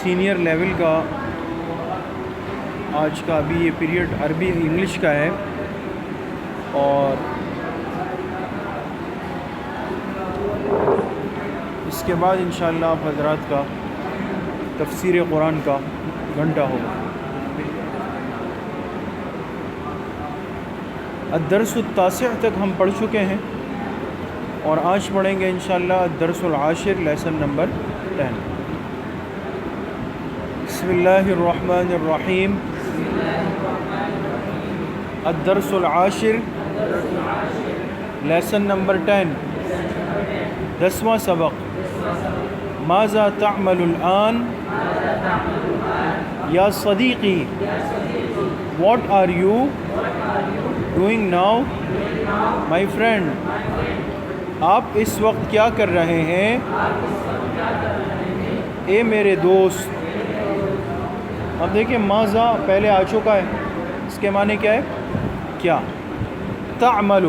Senior level کا آج کا ابھی یہ پیریڈ عربی انگلش کا ہے، اور اس کے بعد انشاءاللہ آپ حضرات کا تفسیر قرآن کا گھنٹہ ہوگا۔ الدرس التاسع تک ہم پڑھ چکے ہیں، اور آج پڑھیں گے انشاءاللہ الدرس العاشر، لیسن نمبر 10۔ بسم اللہ الرحمن الرحیم۔ الدرس العاشر، لیسن نمبر 10، 10واں سبق۔ ماذا تعمل الآن یا Siddiqui, what are you doing now my friend، آپ اس وقت کیا کر رہے ہیں اے میرے دوست۔ اب دیکھیں ماذا پہلے آ چکا ہے، اس کے معنی کیا ہے؟ کیا۔ تعمل،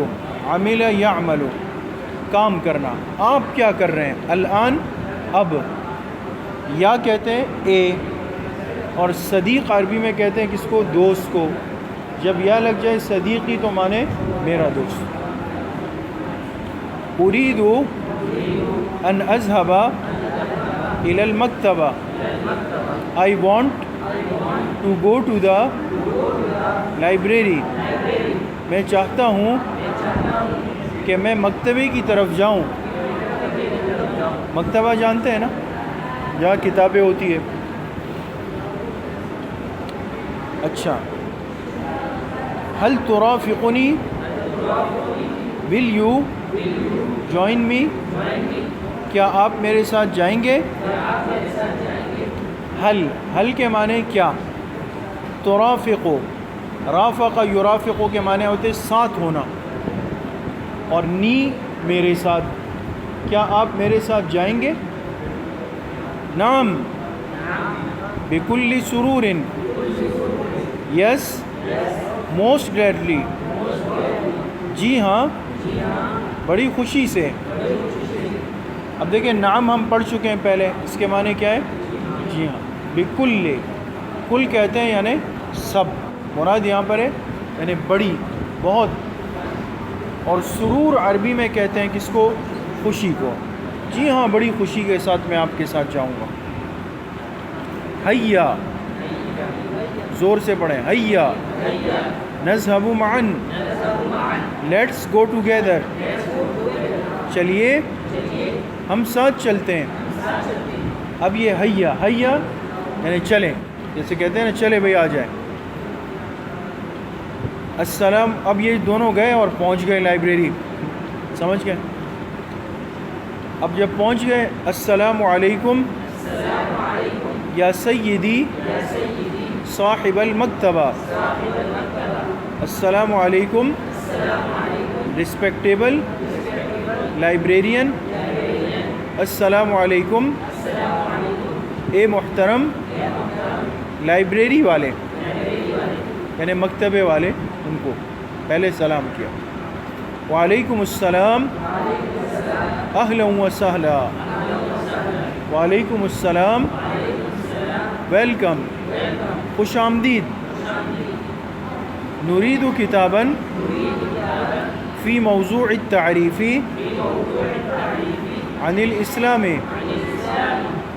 عمل یعمل، کام کرنا، آپ کیا کر رہے ہیں؟ الآن، اب۔ یا کہتے ہیں اے، اور صدیق عربی میں کہتے ہیں کس کو؟ دوست کو۔ جب یا لگ جائے صدیقی تو مانے میرا دوست۔ اريد ان اذهب الى المکتبہ، I want to go to the library، میں چاہتا ہوں کہ میں مکتبے کی طرف جاؤں۔ مکتبہ جانتے ہیں نا، جہاں کتابیں ہوتی ہے۔ اچھا، هل ترافقنی، will you join me، کیا آپ میرے ساتھ جائیں گے؟ حل کے معنی کیا؟ ترافقو، رافق یرافقو کے معنی ہوتے ساتھ ہونا، اور نی میرے ساتھ، کیا آپ میرے ساتھ جائیں گے؟ نعم، بکل سرور، یس، موسٹ گلیڈلی، جی ہاں، بڑی خوشی سے۔ اب دیکھیں نعم ہم پڑھ چکے ہیں پہلے، اس کے معنی کیا ہے؟ جی ہاں۔ بکل، کل کہتے ہیں یعنی سب، مراد یہاں پر ہے یعنی بڑی، بہت۔ اور سرور عربی میں کہتے ہیں کس کو؟ خوشی کو۔ جی ہاں، بڑی خوشی کے ساتھ میں آپ کے ساتھ جاؤں گا۔ ہیا، زور سے پڑھیں، ہیا، نذهب معا، لیٹس گو ٹوگیدر، چلیے ہم ساتھ چلتے ہیں۔ اب یہ ہیا، ہیا یعنی چلیں، جیسے کہتے ہیں نا چلے بھئی آ جائیں۔ السلام، اب یہ دونوں گئے اور پہنچ گئے لائبریری، سمجھ گئے؟ اب جب پہنچ گئے، السلام علیکم یا سیدی صاحب المکتبہ، السلام علیکم رسپیکٹیبل لائبریرین، السلام علیکم اے محترم لائبریری والے، یعنی مکتبے والے، ان کو پہلے سلام کیا۔ وعلیکم السلام، اہلا و سہلا، وعلیکم السلام، ویلکم، خوش آمدید۔ نريد کتابا فی موضوع التعریف عن الاسلام،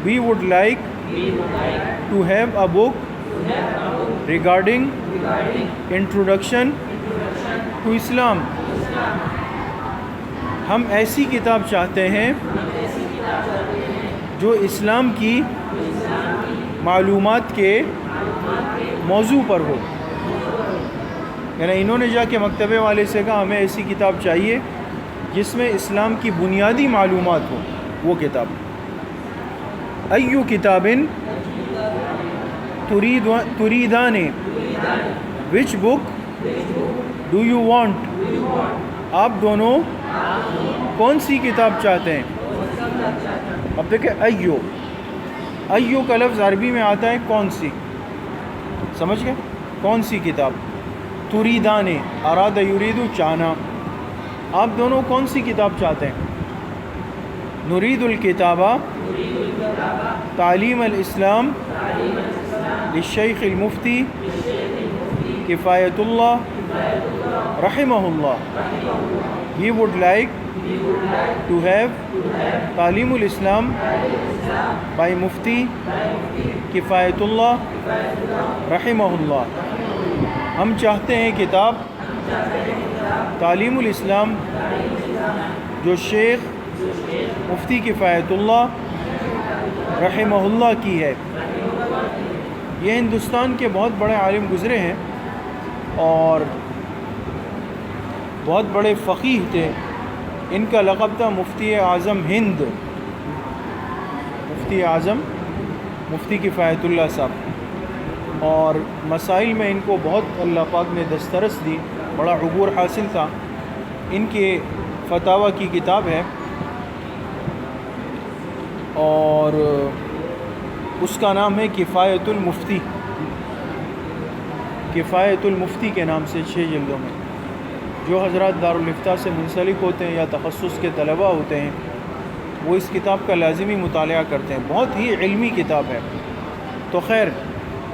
we would like to have a book regarding introduction to Islam، ہم ایسی کتاب چاہتے ہیں جو اسلام کی معلومات کے موضوع پر ہو۔ یعنی انہوں نے جا کے مکتبے والے سے کہا ہمیں ایسی کتاب چاہیے جس میں اسلام کی بنیادی معلومات ہو، وہ کتاب۔ ایو کتاب تریدان، وچ بک ڈو یو وانٹ، آپ دونوں کون سی کتاب چاہتے ہیں؟ اب دیکھیں ایو، ایو کا لفظ عربی میں آتا ہے کون سی، سمجھ گئے؟ کون سی کتاب؟ تریدان، اراد یریدو، چاہنا، آپ دونوں کون سی کتاب چاہتے ہیں؟ نريد الكتابة تعليم الإسلام للشيخ المفتي كفاية الله رحمه الله. We would like to have تعلیم الاسلام by مفتی کفایت اللہ رحمہ اللہ. ہم چاہتے ہیں کتاب تعلیم الاسلام جو شیخ مفتی کفایت اللہ رحمہ اللہ کی ہے. یہ ہندوستان کے بہت بڑے عالم گزرے ہیں اور بہت بڑے فقیہ تھے. ان کا لقب تھا مفتی اعظم ہند، مفتی اعظم مفتی کفایت اللہ صاحب. اور مسائل میں ان کو بہت اللہ پاک نے دسترس دی، بڑا عبور حاصل تھا. ان کے فتاوی کی کتاب ہے اور اس کا نام ہے کفایت المفتی. کفایت المفتی کے نام سے 6 جلدوں میں. جو حضرات دارالافتاء سے منسلک ہوتے ہیں یا تخصص کے طلباء ہوتے ہیں وہ اس کتاب کا لازمی مطالعہ کرتے ہیں. بہت ہی علمی کتاب ہے. تو خیر،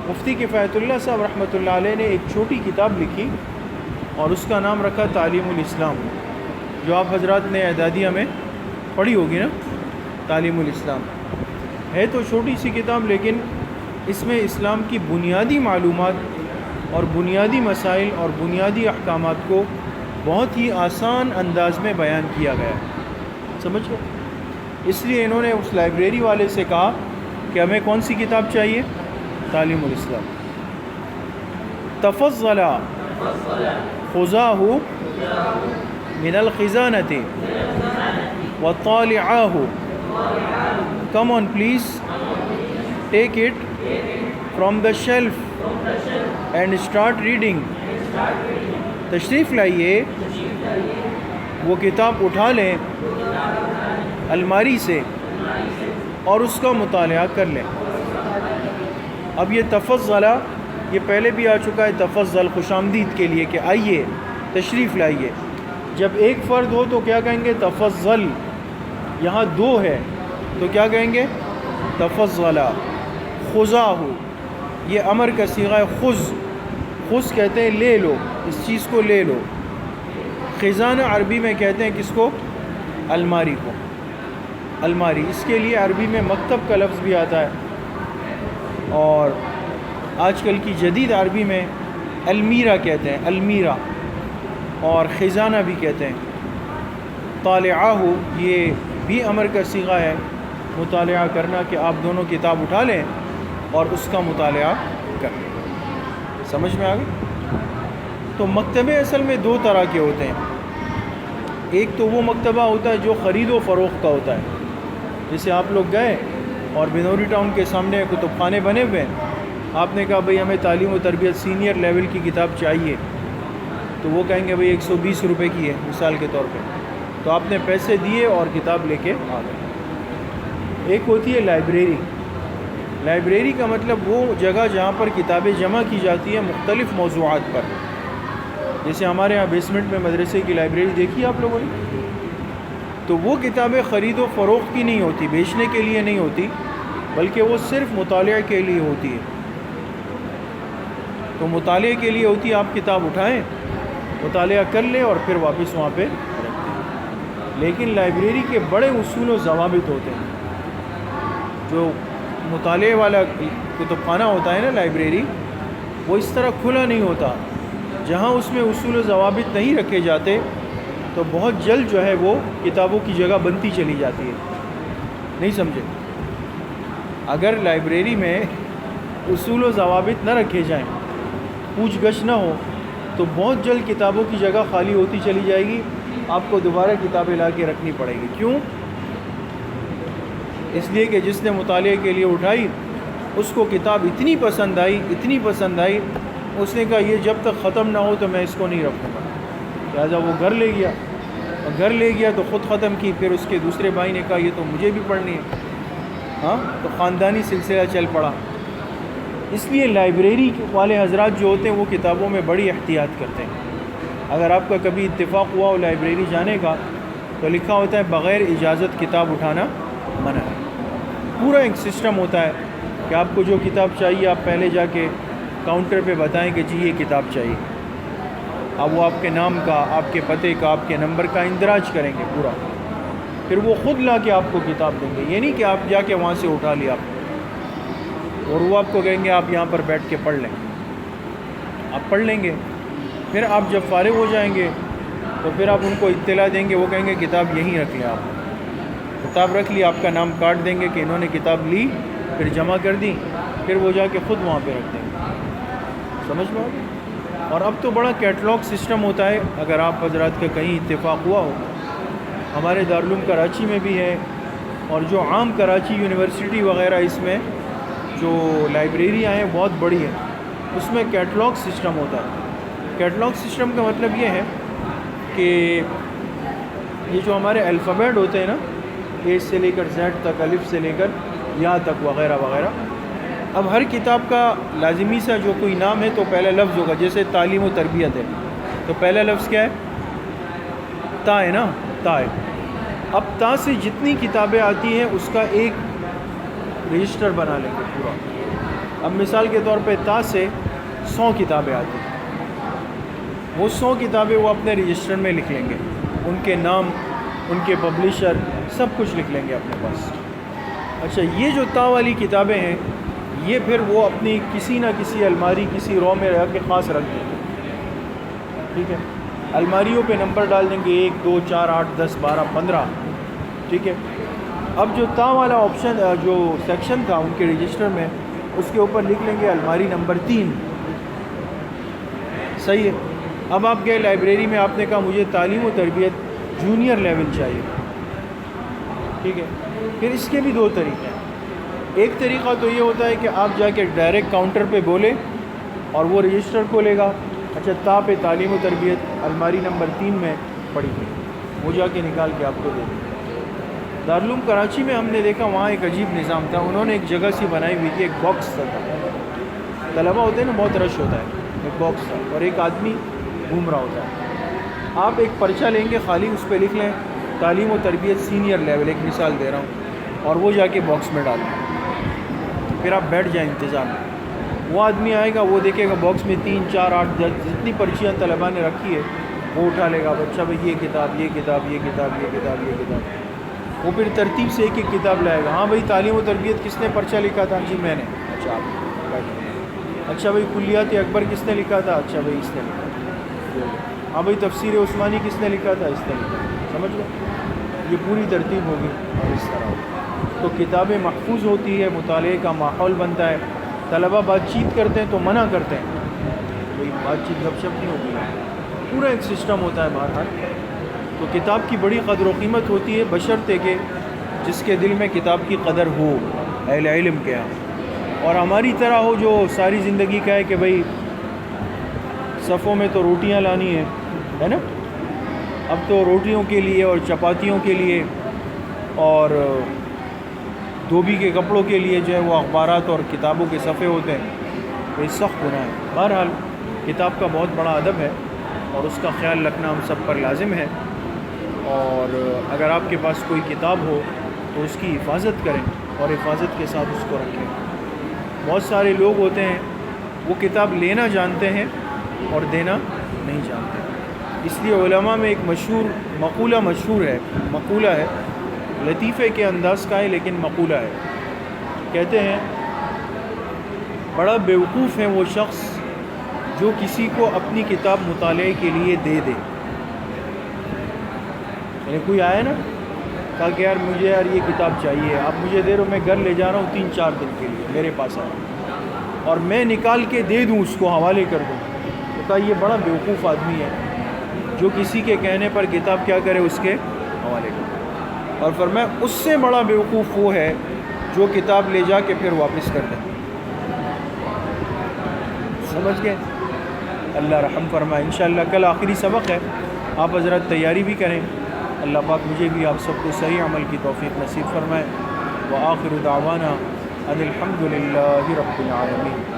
مفتی کفایت اللہ صاحب رحمۃ اللہ علیہ نے ایک چھوٹی کتاب لکھی اور اس کا نام رکھا تعلیم الاسلام، جو آپ حضرات نے اعدادیہ میں پڑھی ہوگی نا. تعلیم الاسلام ہے تو چھوٹی سی کتاب، لیکن اس میں اسلام کی بنیادی معلومات اور بنیادی مسائل اور بنیادی احکامات کو بہت ہی آسان انداز میں بیان کیا گیا. سمجھ گئے؟ اس لیے انہوں نے اس لائبریری والے سے کہا کہ ہمیں کون سی کتاب چاہیے؟ تعلیم الاسلام. تفضل خذاہ من الخزانۃ وطالعاہ. Come on please, take it from the shelf and start reading. تشریف لائیے، وہ کتاب اٹھا لیں الماری سے اور اس کا مطالعہ کر لیں. اب یہ تفضل یہ پہلے بھی آ چکا ہے، تفضل خوش آمدید کے لیے کہ آئیے تشریف لائیے. جب ایک فرد ہو تو کیا کہیں گے؟ تفضل. یہاں 2 ہے تو کیا کہیں گے؟ تفضل. خذاہ یہ امر کا صیغہ ہے. خذ کہتے ہیں لے لو، اس چیز کو لے لو. خزانہ عربی میں کہتے ہیں کس کو؟ الماری کو. الماری، اس کے لیے عربی میں مکتب کا لفظ بھی آتا ہے اور آج کل کی جدید عربی میں المیرہ کہتے ہیں، المیرہ، اور خزانہ بھی کہتے ہیں. طالعاہ یہ بھی امر کا صیغہ ہے، مطالعہ کرنا، کہ آپ دونوں کتاب اٹھا لیں اور اس کا مطالعہ کریں. سمجھ میں آ گئی؟ تو مکتبے اصل میں 2 طرح کے ہوتے ہیں. ایک تو وہ مکتبہ ہوتا ہے جو خرید و فروخت کا ہوتا ہے. جیسے آپ لوگ گئے اور بنوری ٹاؤن کے سامنے کتب خانے بنے ہوئے ہیں، آپ نے کہا بھئی ہمیں تعلیم و تربیت سینئر لیول کی کتاب چاہیے، تو وہ کہیں گے بھئی 120 روپے کی ہے مثال کے طور پہ، تو آپ نے پیسے دیے اور کتاب لے کے آ گئے. ایک ہوتی ہے لائبریری. لائبریری کا مطلب وہ جگہ جہاں پر کتابیں جمع کی جاتی ہیں مختلف موضوعات پر. جیسے ہمارے یہاں بیسمنٹ میں مدرسے کی لائبریری دیکھی آپ لوگوں نے، تو وہ کتابیں خرید و فروخت کی نہیں ہوتی، بیچنے کے لیے نہیں ہوتی، بلکہ وہ صرف مطالعے کے لیے ہوتی ہے. تو مطالعے کے لیے ہوتی ہے، آپ کتاب اٹھائیں، مطالعہ کر لیں اور پھر واپس وہاں پہ رکھ دیں. لیکن لائبریری کے بڑے اصول و ضوابط ہوتے ہیں. جو مطالعے والا کتب خانہ ہوتا ہے نا لائبریری، وہ اس طرح کھلا نہیں ہوتا. جہاں اس میں اصول و ضوابط نہیں رکھے جاتے تو بہت جلد جو ہے وہ کتابوں کی جگہ بنتی چلی جاتی ہے. نہیں سمجھے؟ اگر لائبریری میں اصول و ضوابط نہ رکھے جائیں، پوچھ گچھ نہ ہو، تو بہت جلد کتابوں کی جگہ خالی ہوتی چلی جائے گی. آپ کو دوبارہ کتابیں لا کے رکھنی پڑے گی. کیوں؟ اس لیے کہ جس نے مطالعے کے لیے اٹھائی اس کو کتاب اتنی پسند آئی، اس نے کہا یہ جب تک ختم نہ ہو تو میں اس کو نہیں رکھوں گا. لہٰذا وہ گھر لے گیا، اور گھر لے گیا تو خود ختم کی. پھر اس کے دوسرے بھائی نے کہا یہ تو مجھے بھی پڑھنی ہے. ہاں، تو خاندانی سلسلہ چل پڑا. اس لیے لائبریری والے حضرات جو ہوتے ہیں وہ کتابوں میں بڑی احتیاط کرتے ہیں. اگر آپ کا کبھی اتفاق ہوا ہو لائبریری جانے کا تو لکھا ہوتا ہے بغیر اجازت کتاب اٹھانا منع ہے. پورا ایک سسٹم ہوتا ہے کہ آپ کو جو کتاب چاہیے آپ پہلے جا کے کاؤنٹر پہ بتائیں کہ جی یہ کتاب چاہیے. اب وہ آپ کے نام کا، آپ کے پتے کا، آپ کے نمبر کا اندراج کریں گے پورا. پھر وہ خود لا کے آپ کو کتاب دیں گے. یہ نہیں کہ آپ جا کے وہاں سے اٹھا لیا آپ، اور وہ آپ کو کہیں گے آپ یہاں پر بیٹھ کے پڑھ لیں. آپ پڑھ لیں گے. پھر آپ جب فارغ ہو جائیں گے تو پھر آپ ان کو اطلاع دیں گے. وہ کہیں گے کتاب یہیں رکھ لیں. آپ کتاب رکھ لی، آپ کا نام کاٹ دیں گے کہ انہوں نے کتاب لی، پھر جمع کر دی. پھر وہ جا کے خود وہاں پہ رکھ دیں گے. سمجھ میں آ گئی؟ اور اب تو بڑا کیٹلاگ سسٹم ہوتا ہے. اگر آپ حضرات کا کہیں اتفاق ہوا ہو، ہمارے دارالعلوم کراچی میں بھی ہے، اور جو عام کراچی یونیورسٹی وغیرہ اس میں جو لائبریریاں ہیں بہت بڑی ہیں، اس میں کیٹلاگ سسٹم ہوتا ہے. کیٹلاگ سسٹم کا مطلب یہ ہے کہ یہ جو ہمارے الفابیٹ ہوتے ہیں نا، اے سے لے کر زیڈ تک، الف سے لے کر یا تک وغیرہ وغیرہ، اب ہر کتاب کا لازمی سا جو کوئی نام ہے تو پہلا لفظ ہوگا. جیسے تعلیم و تربیت ہے تو پہلا لفظ کیا ہے؟ تا ہے نا، تا ہے. اب تا سے جتنی کتابیں آتی ہیں اس کا ایک رجسٹر بنا لیں گے پورا. اب مثال کے طور پہ تا سے 100 کتابیں آتی ہیں، وہ 100 کتابیں وہ اپنے رجسٹر میں لکھ لیں گے. ان کے نام، ان کے پبلشر، سب کچھ لکھ لیں گے اپنے پاس. اچھا، یہ جو تا والی کتابیں ہیں یہ پھر وہ اپنی کسی نہ کسی الماری، کسی رو میں رہ کے خاص رکھ دیں گے. ٹھیک ہے، الماریوں پہ نمبر ڈال دیں گے 1 2 4 8 10 12 15. ٹھیک ہے. اب جو تا والا آپشن، جو سیکشن تھا ان کے رجسٹر میں، اس کے اوپر لکھ لیں گے الماری نمبر 3. صحیح ہے. اب آپ گئے لائبریری میں، آپ نے کہا مجھے تعلیم و تربیت جونیئر لیول چاہیے. ٹھیک ہے. پھر اس کے بھی 2 طریقے ہیں. ایک طریقہ تو یہ ہوتا ہے کہ آپ جا کے ڈائریکٹ کاؤنٹر پہ بولے اور وہ رجسٹر کھولے گا. اچھا، تا پہ تعلیم و تربیت الماری نمبر 3 میں پڑی ہوئی، وہ جا کے نکال کے آپ کو دے دیں. دارالعلوم کراچی میں ہم نے دیکھا وہاں ایک عجیب نظام تھا. انہوں نے ایک جگہ سی بنائی ہوئی تھی، ایک باکس تھا. طلبہ ہوتے ہیں نا، بہت رش ہوتا ہے. ایک باکس تھا اور ایک آدمی گھوم رہا ہوتا ہے. آپ ایک پرچہ لیں گے خالی، اس پہ لکھ لیں تعلیم و تربیت سینئر لیول، ایک مثال دے رہا ہوں، اور وہ جا کے باکس میں ڈالیں. پھر آپ بیٹھ جائیں انتظار میں. وہ آدمی آئے گا، وہ دیکھے گا باکس میں 3 4 8 10 جتنی پرچیاں طلبہ نے رکھی ہے وہ اٹھا لے گا. اچھا بھائی یہ کتاب، یہ کتاب، یہ کتاب، یہ کتاب، یہ کتاب. وہ پھر ترتیب سے ایک ایک کتاب لائے گا. ہاں بھائی تعلیم و تربیت کس نے پرچہ لکھا تھا؟ جی میں نے. اچھا آپ. اچھا بھائی کلیات اکبر کس نے لکھا تھا؟ اچھا بھائی اس نے لکھا تھا. ہاں بھائی تفسیر عثمانی کس نے لکھا تھا؟ اس نے لکھا. سمجھ گئے؟ یہ پوری ترتیب ہوگی اور اس طرح ہوگی. تو کتابیں محفوظ ہوتی ہے، مطالعے کا ماحول بنتا ہے. طلبہ بات چیت کرتے ہیں تو منع کرتے ہیں، کوئی بات چیت گپ شپ نہیں ہوگی. پورا ایک سسٹم ہوتا ہے بہرحال. تو کتاب کی بڑی قدر و قیمت ہوتی ہے، بشرطے کہ جس کے دل میں کتاب کی قدر ہو، اہل علم کے ہاں. اور ہماری طرح ہو جو ساری زندگی کا ہے کہ بھئی صفوں میں تو روٹیاں لانی ہے نا. اب تو روٹیوں کے لیے اور چپاتیوں کے لیے اور دھوبی کے کپڑوں کے لیے جو ہے وہ اخبارات اور کتابوں کے صفحے ہوتے ہیں. یہ سخت گناہ ہے. بہرحال کتاب کا بہت بڑا ادب ہے اور اس کا خیال رکھنا ہم سب پر لازم ہے. اور اگر آپ کے پاس کوئی کتاب ہو تو اس کی حفاظت کریں اور حفاظت کے ساتھ اس کو رکھیں. بہت سارے لوگ ہوتے ہیں وہ کتاب لینا جانتے ہیں اور دینا نہیں جانتے. اس لیے علماء میں ایک مشہور ہے، لطیفے کے انداز کا ہے لیکن مقولہ ہے. کہتے ہیں بڑا بیوقوف ہے وہ شخص جو کسی کو اپنی کتاب مطالعے کے لیے دے دے. یعنی کوئی آیا نا، کہا کہ یار مجھے یہ کتاب چاہیے، آپ مجھے دے رہے ہو، میں گھر لے جا رہا ہوں 3 4 دن کے لیے میرے پاس آیا، اور میں نکال کے دے دوں، اس کو حوالے کر دوں. تو کہا یہ بڑا بیوقوف آدمی ہے جو کسی کے کہنے پر کتاب کیا کرے، اس کے حوالے کرے. اور فرمایا اس سے بڑا بیوقوف وہ ہے جو کتاب لے جا کے پھر واپس کر دے. سمجھ گئے؟ اللہ رحم فرمائے. انشاءاللہ کل آخری سبق ہے، آپ حضرات تیاری بھی کریں. اللہ پاک مجھے بھی آپ سب کو صحیح عمل کی توفیق نصیب فرمائے. وآخر دعوانا ان الحمد للہ رب العالمین.